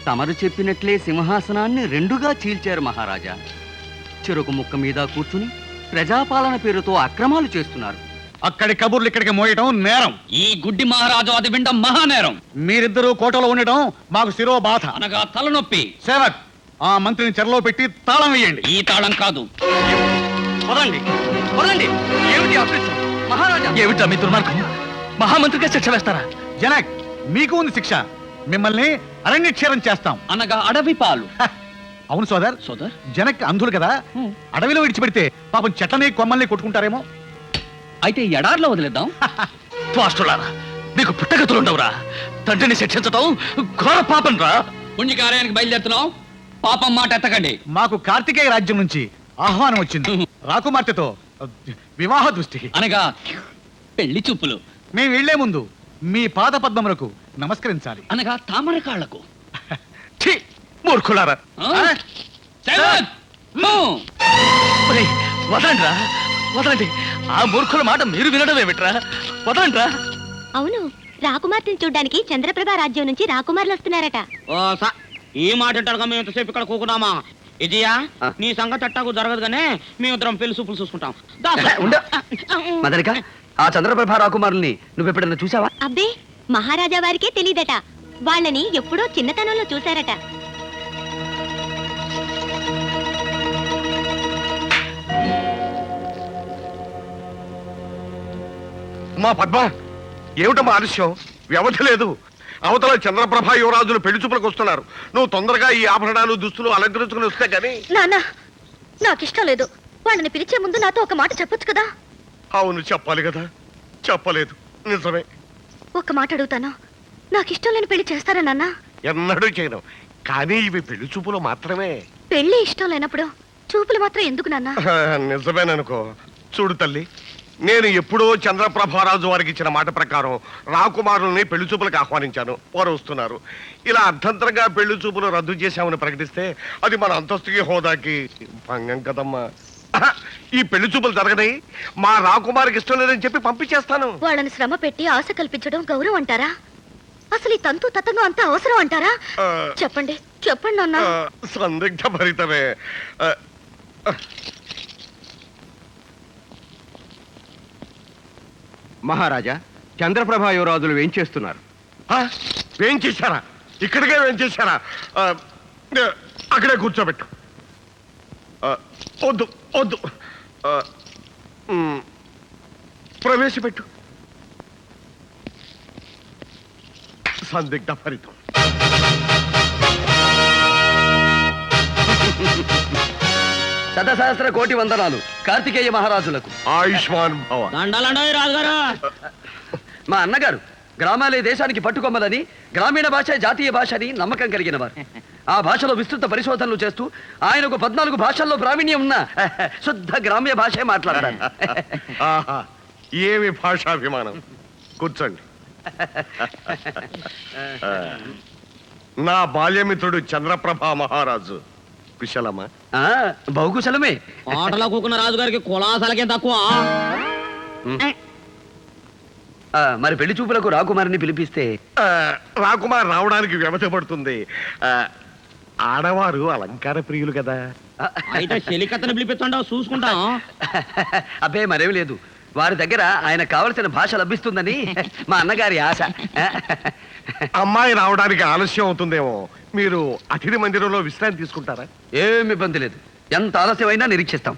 తమరు చెప్పినట్లే సింహాసనాన్ని రెండుగా చీల్చారు మహారాజా. చెరుకు ముక్క మీద కూర్చుని ప్రజాపాలన పేరుతో అక్రమాలు చేస్తున్నారు. అక్కడి కబుర్లు ఇక్కడికి మోయటం నేరం. ఈ గుడ్డి మహారాజు అది వినడం మహానేరం. మీరిద్దరూ కోటలో ఉండటం మాకు శిరో బాధ. అనగా తలనొప్పి. సేవక్, ఆ మంత్రిని చెరలో పెట్టి తాళం వేయండి. ఈ తాళం కాదు. వదండి, వదండి. ఏమిటి అభ్యర్థం? మహారాజా, ఏమిటా మీ దుర్మార్గం? మహామంత్రిగా శిక్ష వేస్తారా? జనక్, మీకు ఉంది శిక్ష. మిమ్మల్ని అరణ్యక్షేరం చేస్తాం. అనగా అడవి పాలు. అవును సోదర్. సోదర్, జనక్ అంధుడు కదా, అడవిలో విడిచిపెడితే పాపం చెట్లని కొమ్మల్ని కొట్టుకుంటారేమో. అయితే ఎడార్లో వదిలేద్దాం. త్వాష్టులారా, మీకు పుట్టగతులుండవురా? తండ్రిని శిక్షించటం ఘోర పాపం రా. పుణ్యకార్యానికి బయలుదేరుతున్నాం. పాపం మాట ఎత్తకండి. మాకు కార్తికేయ రాజ్యం నుంచి ఆహ్వానం వచ్చింది. రాకుమార్తెతో వివాహ దృష్టి. అనగా పెళ్లి చూపులు. మేము వెళ్లే ముందు మీ పాద పద్మములకు నమస్కరించాలి. అనగా తామర కాళ్లకు. ఛీ, మూర్ఖులారా. సేవక్, ఒరేయ్, వదలండిరా, వదలండి. ఆ మూర్ఖుల మాట మీరు వినడం ఏమిట్రా? వదలండిరా. అవును, రాకుమార్తెను చూడ్డానికి చంద్రప్రభ రాజ్యం నుంచి రాకుమారులు వస్తున్నారట. ఈ మాట అంటారుగా మేము ఎంతసేపు ఇక్కడ కూకున్నామా? ఇదియా నీ సంగతి అట్టాకు జరగదు గానే మేమిద్దరం పెళ్లి చూపులు చూసుకుంటాం. మదనిక, ఆ చంద్రప్రభ రాకుమారుల్ని నువ్వెప్పుడన్నా చూసావా? అబ్బే, మహారాజా వారికే తెలీదట. వాళ్ళని ఎప్పుడో చిన్నతనంలో చూశారట. మా పద్మ, ఏమిటమ్మా ఆలస్యం? వ్యవధి లేదు. అవతల చంద్రప్రభ యువరాజులు పెళ్లి చూపులకు వస్తున్నారు. నువ్వు తొందరగా ఈ ఆభరణాలు దుస్తులు అలంకరించుకుని వస్తే గానీ. నాన్న, నాకిష్టం లేదు. వాళ్ళని పిలిచే ముందు నాతో ఒక మాట చెప్పొచ్చు కదా. అవును, చెప్పాలి కదా. చెప్పలేదు. నిజమే. ఒక మాట అడుగుతాను, నాకిష్టం లేని పెళ్లి చేస్తారా నాన్న? ఎన్నడూ చేయను. కానీ ఇవి పెళ్లి చూపులు మాత్రమే. పెళ్లి ఇష్టం లేనప్పుడు చూపులు మాత్రం ఎందుకు నాన్న? నిజమేననుకో. చూడు తల్లి, నేను ఎప్పుడో చంద్రప్రభారాజు వారికి ఇచ్చిన మాట ప్రకారం రాకుమారుల్ని పెళ్లి చూపులకు ఆహ్వానించాను. వారు వస్తున్నారు. ఇలా అర్ధంతరంగా పెళ్లి చూపులు రద్దు చేశామని ప్రకటిస్తే అది మన అంతస్తుకి హోదాకి భంగం కదమ్మా. ఈ పెళ్లి చూపులు జరగని మా రాకుమారికి ఇష్టం లేదని చెప్పి పంపించేస్తాను. వాళ్ళని శ్రమ పెట్టి ఆశ కల్పించడం గౌరవం అంటారా? అసలు ఈ తంతు తతంగం అంతా అవసరం అంటారా? చెప్పండి, చెప్పండి నాన్న. సందిగ్ధ భరితమే. మహారాజా, చంద్రప్రభ యువరాజులు ఏం చేస్తున్నారు? ఏం చేశారా? ఇక్కడికే ఏం చేశారా? అక్కడే కూర్చోబెట్టు. వద్దు వద్దు, ప్రవేశపెట్టు. సందిగ్ధ ఫలితం. శతసహస్ర కోటి వందనాలు కార్తికేయ మహారాజులకు. ఆయుష్మాన్ భవ. దండాలండి రాజుగారు. మా అన్నగారు గ్రామాలే దేశానికి పట్టుకొమ్మలని, గ్రామీణ భాష జాతీయ భాష అని నమ్మకం కలిగిన వారు. ఆ భాషలో విస్తృత పరిశోధనలు చేస్తూ ఆయనకు 14 భాషల్లో ప్రావీణ్యం ఉన్న శుద్ధ గ్రామ్య భాషే మాట్లాడారు. ఏమి భాషాభిమానం. కూర్చోండి. నా బాల్యమిత్రుడు చంద్రప్రభ మహారాజు కుశలమా? బహుకుశలమే. కోటలో కూకున్న రాజుగారికి కులాసలకే తక్కువ. మరి పెళ్లి చూపులకు రాకుమారిని పిలిపిస్తే? రాకుమార్ రావడానికి వ్యవధి పడుతుంది. ఆడవారు అలంకార ప్రియులు కదా. అయితే చెలికత్తను పిలిపిస్తుండవు, చూసుకుంటాం. అబ్బే, మరేమి లేదు. వారి దగ్గర ఆయన కావలసిన భాష లభిస్తుందని మా అన్నగారి ఆశ. అమ్మాయి రావడానికి ఆలస్యం అవుతుందేమో. మీరు అతిథి మందిరంలో విశ్రాంతి తీసుకుంటారా? ఏమి ఇబ్బంది లేదు. ఎంత ఆలస్యమైనా నిరీక్షిస్తాం.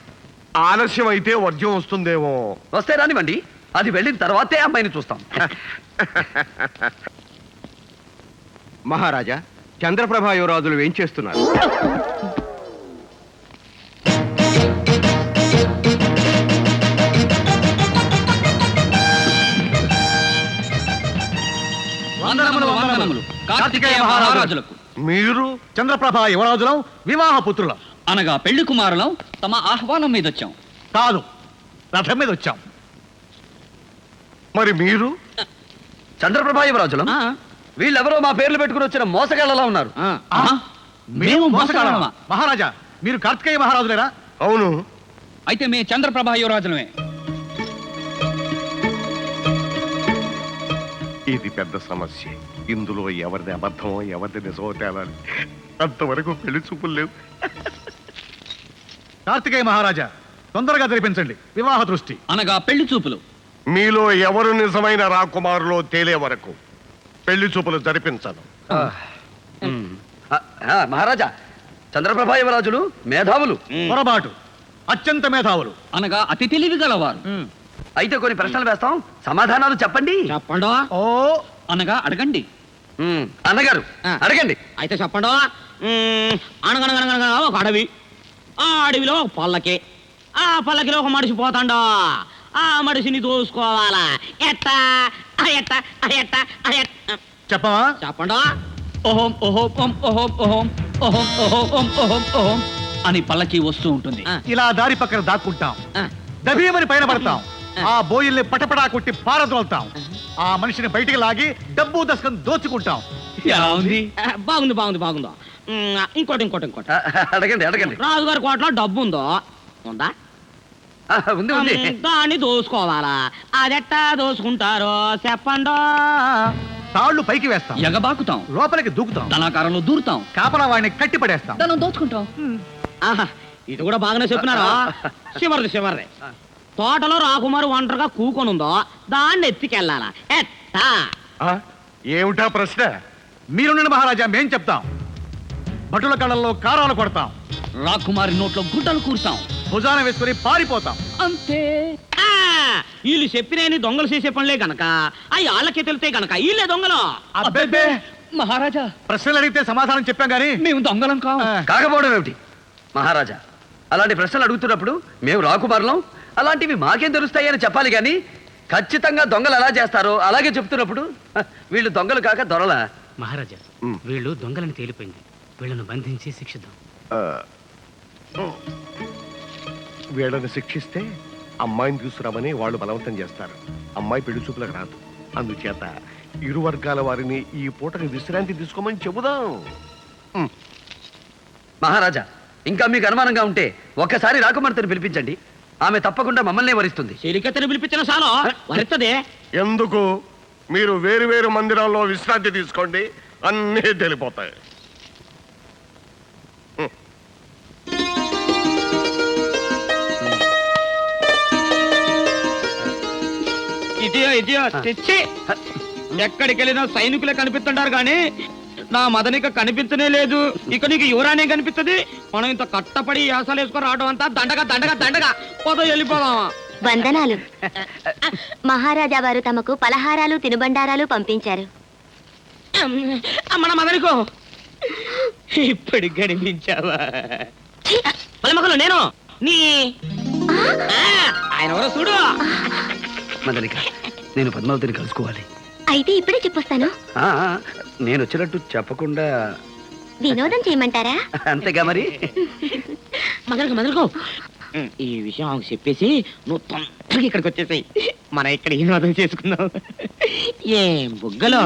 ఆలస్యం అయితే వర్జ్యం వస్తుందేమో. వస్తే రానివ్వండి, అది వెళ్ళిన తర్వాతే అమ్మాయిని చూస్తాం. మహారాజా, చంద్రప్రభ యువరాజులు ఏం చేస్తున్నారు? కార్తికేయ మహారాజులకు. మీరు చంద్రప్రభ యువరాజులం, వివాహ పుత్రులం. అనగా పెళ్లి కుమారులం తమ ఆహ్వానం మీద వచ్చాం. కాదు, రథం మీద వచ్చాం. మరి మీరు? చంద్రప్రభ యువరాజులం. వీళ్ళెవరో మా పేర్లు పెట్టుకుని వచ్చిన మోసగాళ్ళలా ఉన్నారు. మేము మోసగాళ్ళమా? మహారాజా, మీరు కార్తికేయ మహారాజులేరా? అవును. అయితే మే చంద్రప్రభ యువరాజులమే. ఇది పెద్ద సమస్య. ఇందులో ఎవరిది అబద్ధమో ఎవరిది నిజమో తేలాలి. అంతవరకు పెళ్లి చూపులు లేవు. కార్తికేయ మహారాజా తొందరగా జరిపించండి వివాహ దృష్టి. అనగా పెళ్లి చూపులు. మీలో ఎవరు నిజమైన రాకుమారులో తేలే వరకు పెళ్లి చూపులు జరిపించను. మహారాజా, చంద్రప్రభ యువరాజులు మేధావులు. పొరపాటు, అత్యంత మేధావులు. అనగా అతి తెలివి గలవారు. అయితే కొన్ని ప్రశ్నలు వేస్తాం, సమాధానాలు చెప్పండి. చెప్పండు. ఓ అనగా అడగండి. అన్నగారు అడగండి. అయితే చెప్పండు. అనగనగనగనగా ఒక అడవి, ఆ అడవిలో ఒక పల్లకి, ఆ పల్లకిలో ఒక మనిషి పోతాండో, ఆ మనిషిని దోసుకోవాలా. ఎట్టా ఎట్టా ఎట్టా ఎట్టా చెప్పవా? చెప్పండు. ఓహోం ఓహోం ఓం ఓహోం ఓహోం ఓహోం ఓహోం ఓం ఓహోం ఓహోం అని పల్లకి వస్తూ ఉంటుంది. ఇలా దారి పక్కన దాక్కుంటాం, ఆ, దబీమని పైన పడతాం, ఆ బోయిల్ని పటపడా కొట్టి పారదోల్తాం, ఆ మనిషిని బయటికి లాగి డబ్బు దశకం దోచుకుంటాం. ఎలా ఉంది? బాగుంది బాగుంది బాగుందో. ఇంకోటి ఇంకోటి ఇంకోటి. అడగండి అడగండి. రాజుగారి కోటలో డబ్బు ఉందో ఉందా? ఉంది ఉంది. దాన్ని దోసుకోవాలా. అదెట్టా దోసుకుంటారో చెప్పండో. తాళ్లు పైకి వేస్తాం, ఎగబాకుతాం, లోపలికి దూకుతాం, ధనాకారంలో దూరుతాం, కాపలా వాడిని కట్టి పడేస్తాం. ధనం దోచుకుంటాం. ఆహా, ఇది కూడా బాగానే చెప్పినారా. చివరిది తోటలో రాకుమారు ఒంటరిగా కూకొనుందో దాన్ని ఎత్తికెళ్ళాలా. ఎట్టా? ఆ? ఏమిటా ప్రశ్న? మీరుండండి మహారాజా, మేం చెప్తాం. భటుల కళ్ళల్లో కారాలు కొడతాం, రాకుమారి నోట్లో గుడ్డలు కూర్తాం, భుజాన వేసుకుని పారిపోతాం. అంతే. ఆ, వీళ్ళు చెప్పినేని దొంగలు చేసే పనులే గనక అవి వాళ్ళకే తెలితే గనక వీళ్ళే దొంగలు. అబ్బే, మహారాజా, ప్రశ్నలు అడిగితే సమాధానం చెప్పాం గానీ మేము దొంగలం కాం. కాకపోవడం ఏమిటి మహారాజా? అలాంటి ప్రశ్నలు అడుగుతున్నప్పుడు మేము రాకుమారులం, అలాంటివి మాకేం తెలుస్తాయి అని చెప్పాలి కానీ ఖచ్చితంగా దొంగలు ఎలా చేస్తారో అలాగే చెప్తున్నప్పుడు వీళ్ళు దొంగలు కాక దొరలా? మహారాజా, వీళ్ళు దొంగలని తేలిపోయింది. వీళ్ళను బంధించి శిక్షిద్దాం. వీళ్ళని శిక్షిస్తే అమ్మాయిని తీసుకురామని వాళ్ళు బలవంతం చేస్తారు. అమ్మాయి పెళ్లి చూపులకు రాదు. అందుచేత ఇరు వర్గాల వారిని ఈ పూటకి విశ్రాంతి తీసుకోమని చెబుదాం. మహారాజా, ఇంకా మీకు అనుమానంగా ఉంటే ఒక్కసారి రాకుమార్తెను పిలిపించండి. ఆమె తప్పకుండా మమ్మల్ని వరిస్తుంది. చెలికత్తెని పిలిపించిన సాలో వరుತ್ತದೆ. ఎందుకు? మీరు వేరు వేరు మందిరాల్లో విశ్రాంతి తీసుకోండి, అన్నీ తెలిపోతాయి. ఇదియో తెచ్చి ఎక్కడికి వెళ్ళినా సైనికులే కనిపిస్తుంటారు కానీ నా మదనిక కనిపించనే లేదు. ఇక నీకు యువరానే కనిపిస్తుంది. మనం ఇంత కట్టపడి యాసాలు వేసుకొని రావడం అంతా దండగా పోతో వెళ్ళిపోదాం. వందనాలు. మహారాజా వారు తమకు పలహారాలు తినుబండారాలు పంపించారు. మన మదనికో ఇప్పుడు కనిపించావా? పలమకలు నేను నీ ఆయన ఎవరో చూడు. మదనిక, నేను పద్మావతిని కలుసుకోవాలి. అయితే ఇప్పుడే చెప్పొస్తాను. నేను వచ్చినట్టు చెప్పకుండా వినోదం చేయమంటారా? అంతేగా మరి. మదనకో ఈ విషయం ఆమెకు చెప్పేసి నువ్వు తొందరగా ఇక్కడికి వచ్చేసాయి. మనం ఇక్కడ వినోదం చేసుకుందాం. ఏం బుగ్గలు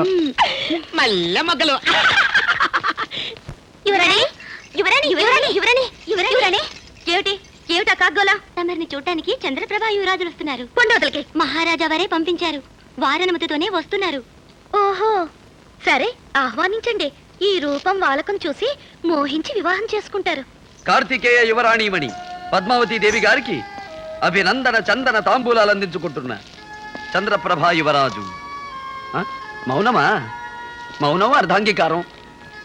మల్ల మొగ్గలు. ఏమిటా కాగ్గోలా? తమరిని చూడటానికి చంద్రప్రభ యువరాజులు వస్తున్నారు. కొండవతలకి మహారాజా వారే పంపించారు. వారనుమతితోనే వస్తున్నారు. ఓహో, సరే ఆహ్వానించండి. ఈ రూపం వాలకం చూసి మోహించి వివాహం చేసుకుంటారు. కార్తికేయ యువరాణిమణి పద్మావతి దేవి గారికి అభినందన చందన తాంబూలాలు అందించుకుంటున్నా చంద్రప్రభ యువరాజు. మౌనమా? మౌనం అర్ధాంగీకారం,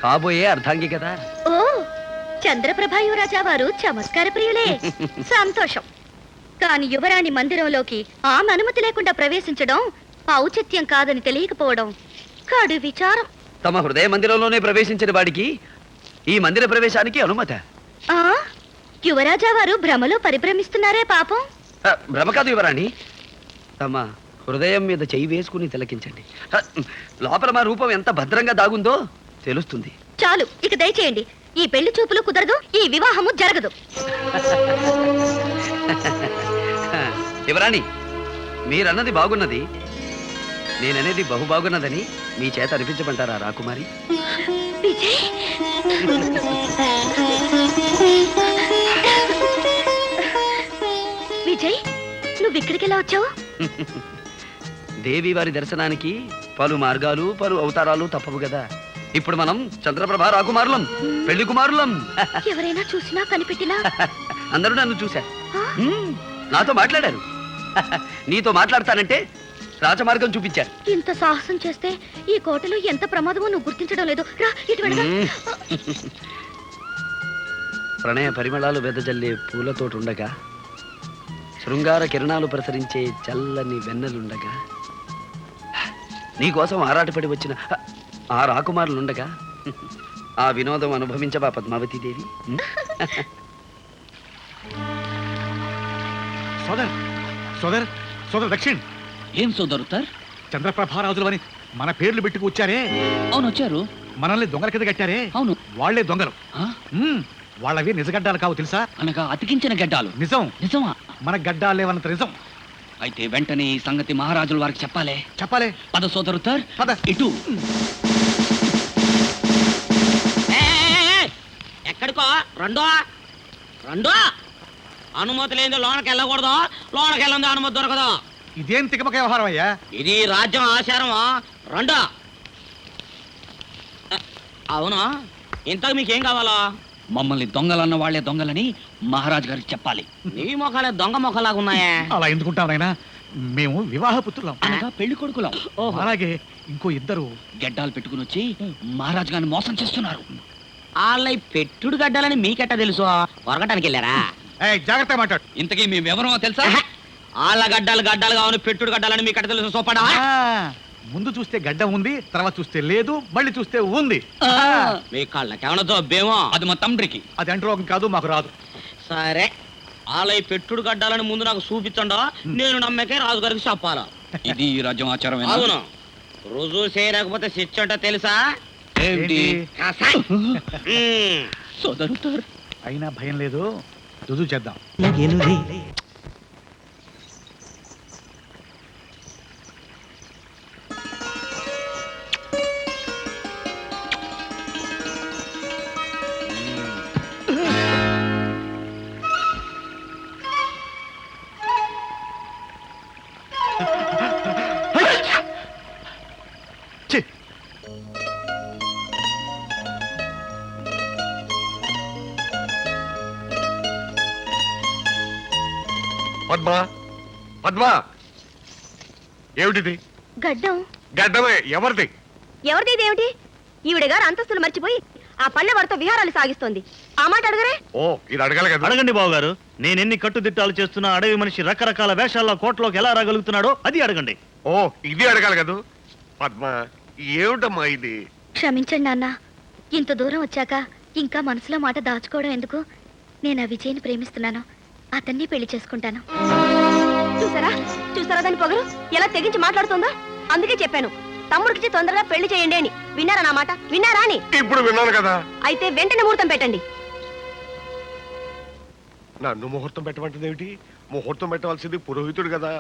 కాబోయే అర్ధాంగి కదా. ఓ, చంద్రప్రభ యువరాజా వారు చమత్కార ప్రియులే. సంతోషం. కాని యువరాణి మందిరంలోకి ఆమె అనుమతి లేకుండా ప్రవేశించడం ఔచిత్యం కాదని తెలియకపోవడం కడు విచారం. తమ హృదయ మందిరంలోనే ప్రవేశించిన వాడికి ఈ మందిర ప్రవేశానికి అనుమత? యువరాజా వారు భ్రమలో పరిభ్రమిస్తున్నారే పాపం. భ్రమ కాదు యువరాణి, తమ హృదయం మీద చెయ్యి వేసుకుని తిలకించండి. లోపల మా రూపం ఎంత భద్రంగా దాగుందో తెలుస్తుంది. చాలు, ఇక దయచేయండి. ఈ పెళ్లి చూపులు కుదరదు, ఈ వివాహము జరగదు. యువరాణి, మీరన్నది బాగున్నది, నేననేది బహు బాగున్నదని మీ చేత అనిపించమంటారా రాకుమారి? విజయ్, విజయ్, నువ్వు ఇక్కడికి ఎలా వచ్చావు? దేవి వారి దర్శనానికి పలు మార్గాలు పలు అవతారాలు తప్పవు కదా. ఇప్పుడు మనం చంద్రప్రభ రాకుమారులం, పెళ్లి కుమారులం. ఎవరైనా చూసినా కనిపెట్టినా అందరూ నన్ను చూశారు, నాతో మాట్లాడారు. నీతో మాట్లాడతానంటే రాజమార్గం చూపించారు. ఇంత సాహసం చేస్తే ఈ కోటలో ఎంత ప్రమాదమో నువ్వు గుర్తించడం లేదు. రా ఇటు వెళదాం. ప్రణయ పరిమళాలు వెదజల్లే పూలతోటుండగా, శృంగార కిరణాలు ప్రసరించే చల్లని వెన్నెలుండగా, నీకోసం ఆరాటపడి వచ్చిన ఆ రాకుమారులుండగా, ఆ వినోదం అనుభవించవా పద్మావతీదేవి? సోదర్ సోదర్ సోదర్ దక్షిణ్, ఏం సోదరుతార్? చంద్రప్రభారాజులు అని మన పేర్లు పెట్టుకు వచ్చారే, అవును వచ్చారు. మనల్ని దొంగల కింద కట్టారే, అవును. వాళ్లే దొంగలు. ఆ? వాళ్ళవి నిజగడ్డాలు కావు తెలుసా? అనగా అతికించిన గడ్డాలు. నిజం. నిజమా? మన గడ్డాలేవన్నంత నిజం. అయితే వెంటనే ఈ సంగతి మహారాజుల వారికి చెప్పాలి. చెప్పాలే. పద సోదరుతార్, పద. ఇటు. ఎక్కడికో రెండో రెండో అనుమతి లేని లోనకి వెళ్ళకూడదు, లోనకి వెళ్ళంది అనుమతి దొరకదు. ఇదేం తికమక వ్యవహారం అయ్యా? ఇది రాజ్యం ఆచారమా? రెండో. అవును, ఇంతకు మీకేం కావాలా? మమ్మల్ని దొంగలన్న వాళ్లే దొంగలని మహారాజు గారికి చెప్పాలి. నీ మొఖాలే దొంగ మొఖలాగా ఉన్నాయే. అలా ఎందుకుంటాం నాయనా? మేము వివాహ పుత్రులం. అనగా పెళ్లి కొడుకులం. అలాగే ఇంకో ఇద్దరు గడ్డాలు పెట్టుకుని వచ్చి మహారాజు గారిని మోసం చేస్తున్నారు. వాళ్ళ పెట్టుడు గడ్డాలని మీకెట్టా తెలుసు? కొరగటానికి వెళ్ళారా? జాగ్రత్త మాట్లాడు. ఇంతకీ మేమెవరో తెలుసా? వాళ్ళ గడ్డాలు గడ్డాలు కావాలి, పెట్టుడు గడ్డాలని మీకెట్ట తెలుసు? సోపడా. ముందు చూస్తే గడ్డ ఉంది, తర్వాత చూస్తే లేదు, మళ్ళీ చూస్తే ఉంది. మీ కళ్ళకేమన్నా దొబ్బేమో? అది మా తండ్రికి. అది అంటరోగం కాదు, మాకు రాదు. సరే, వాళ్ళ పెట్టుడు గడ్డాలని ముందు నాకు చూపించండా, నేను నమ్మకే రాజుగారికి చెప్పాలా. ఇది ఈ రాజ్యం ఆచారం. అవును, రుజువు చేయలేకపోతే శిక్ష అంటే తెలుసా? ఏంటి? మ్మ్. సోదరుతార్, అయినా భయం లేదు, రుజువు చేద్దాం. ఛీ! పద్మ పద్మ, ఏమిటిది? గడ్డం గడ్డమే. ఎవరిది? ఎవరిది ఇదేమిటి? ఈవిడ గారు అంతస్తులు మర్చిపోయి ఆ పల్లె వారితో విహారాలు సాగిస్తోంది. ఆ మాట అడగరే? ఓ, ఇది అడగాలి కదా. అడగండి బావగారు, నేనెన్ని కట్టుదిట్టాలు చేస్తున్నా అడవి మనిషి రకరకాల వేషాల్లో కోటలోకి ఎలా రాగలుగుతున్నాడో అది అడగండి. ఓ, ఇది అడగాలి కదా. పద్మ, ఏమిటమ్మా ఇది? క్షమించండి నాన్న, ఇంత దూరం వచ్చాక ఇంకా మనసులో మాట దాచుకోవడం ఎందుకు? నేను ఆ విజయ్ని ప్రేమిస్తున్నాను, అతన్ని పెళ్లి చేసుకుంటాను. చూసారా చూసారా దాని పొగరు ఎలా తెగించి మాట్లాడుతుందా? అందుకే చెప్పాను తమ్ముడికి తొందరగా పెళ్లి చేయండి అని. విన్నారా నా మాట? విన్నారా అని? ఇప్పుడు విన్నాను కదా. అయితే వెంటనే ముహూర్తం పెట్టండి. నన్ను ముహూర్తం పెట్టమంటుంది ఏమిటి? ముహూర్తం పెట్టవలసింది పురోహితుడు కదా.